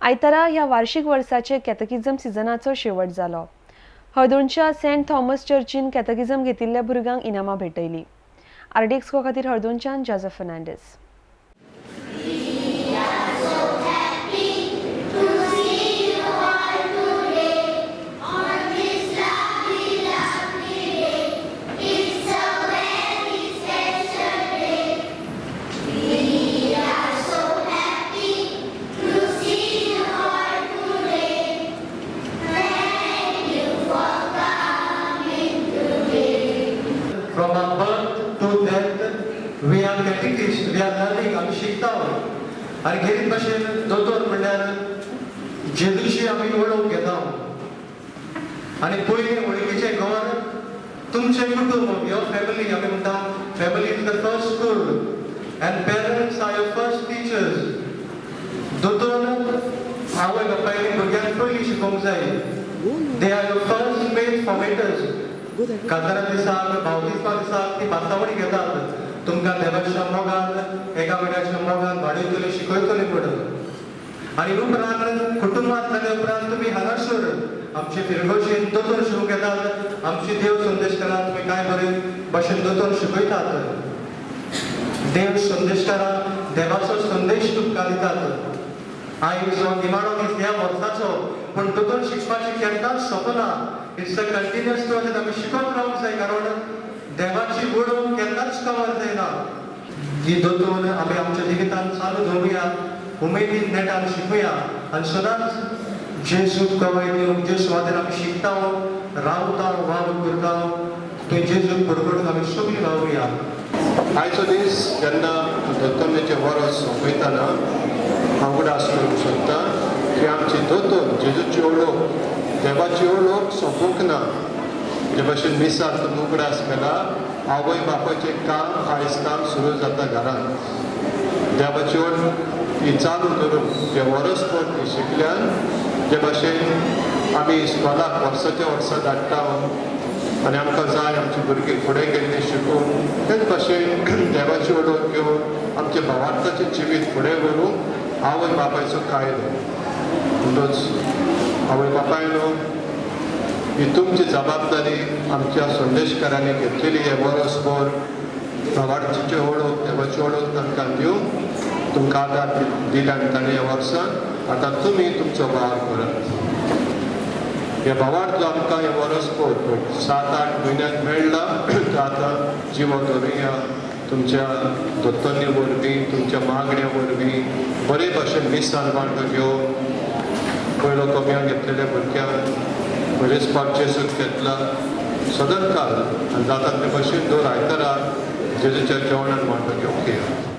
आयतारा ह्या वार्षिक वर्साचे कॅटेकिझम सिजनाचो शेवट जालो. हळदोणच्या सेंट थॉमस चर्चीन कॅटेकिझम घेतिल्ल्या भुरग्यांक इनामां भेटयली. आरडीएक्सको खातीर हळदोणच्यान Joseph Fernandes. From our birth to death, we are catechized, we are learning, आम्ही शिकता आहोत. आणि घेरीत भाशेन दोतोर म्हणल्यार जेजूशी आम्ही वळख घेता. आणि पयले वळखीचे घर तुमचे कुटुंब, युअर फॅमिली. आम्ही म्हणटा family is the first school and parents are your first teachers. दोतोर आवय बापायनी भुरग्यांक पयलीं शिकोवंक जाय. They are your first made formators. Kantara दिसाक भावतीसपा दिसाक ती बांदावणी घेतात. तुमकां देवाच्या मोगान एकामेकाच्या मोगान वाडयतली शिकयतली पडत. आनी उपरांत कुटुंबांत जाल्या उपरांत तुमी हांगासर आमचे फिरगोशीन दोतोर शिकूंक येतात. आमची देव संदेशकारां तुमी काय बरे भाशेन दोतोर शिकयतात. देव संदेशकारां देवाचो संदेश तुमकां दितात. आयज हो निमाणो दीस ह्या वर्साचो, पूण दोतोर शिकपाची केन्नाच सोंपना. It's a continuous process. आमी शिकत रावंक जाय, कारण देवाची वळख केन्नाच कवर जायना. ही दोतोर आमी आमच्या जिवितांत चालू दवरुया, उमेदीन नेटान शिकुया आनी सदांच जेजूक कवय दिवंक जेजू वाटेन आमी शिकता रावता वावर करता. थंय जेजूक बडबडून आमी सगळीं वावरुया. आयचो दीस जेन्ना दोतोरनेचें वर्स सोंपयतना हांव उदास करूंक सोदता की आमची दोतोर जेजूची वळख, देवाची वळख सोंपूंक ना. जे भाशेन मिसाल तुमी उगडास केला, आवय बापायचें काम आयज काम सुरू जाता घरांत. देवाची वळख ही चालू करूंक जे वर्सभर ती शिकल्यान, जे भाशेन आमी इस्कॉलाक वर्साच्या वर्सा धाडटा आनी आमकां जाय आमची भुरगीं फुडें गेल्लीं शिकून तेच भाशेन देवाची वळख घेवन आमचे भावार्थाचें जिवीत फुडें व्हरूंक आवय बापायचो कायदो. म्हणटच आवय बापायनो, ही तुमची जबाबदारी आमच्या संदेशकारांनी घेतलेली. हे वर्सभर भावार्थाची वळख देवाची वळख तांकां दिवंक तुमकां आदार दिल्यान ताणें ह्या वर्सान. आतां तुमी तुमचो भाव करात. हे भावार्थ जो आमकां हे वर्सभर 7-8 म्हयन्यांत मेळ्ळा, तो आतां जिवो धरुया. तुमच्या दोतोरनी वरवीं, तुमच्या मागण्या वरवीं बरे भाशेन मिसाल वांटो घेवन पयलो कम्यान घेतलेल्या भुरग्यांक बरेच जेजूक घेतला सदन काल आनी जाता ते भाशेन दर आयतारा जेजूच्या जेवणान वांटो घेवंक येया.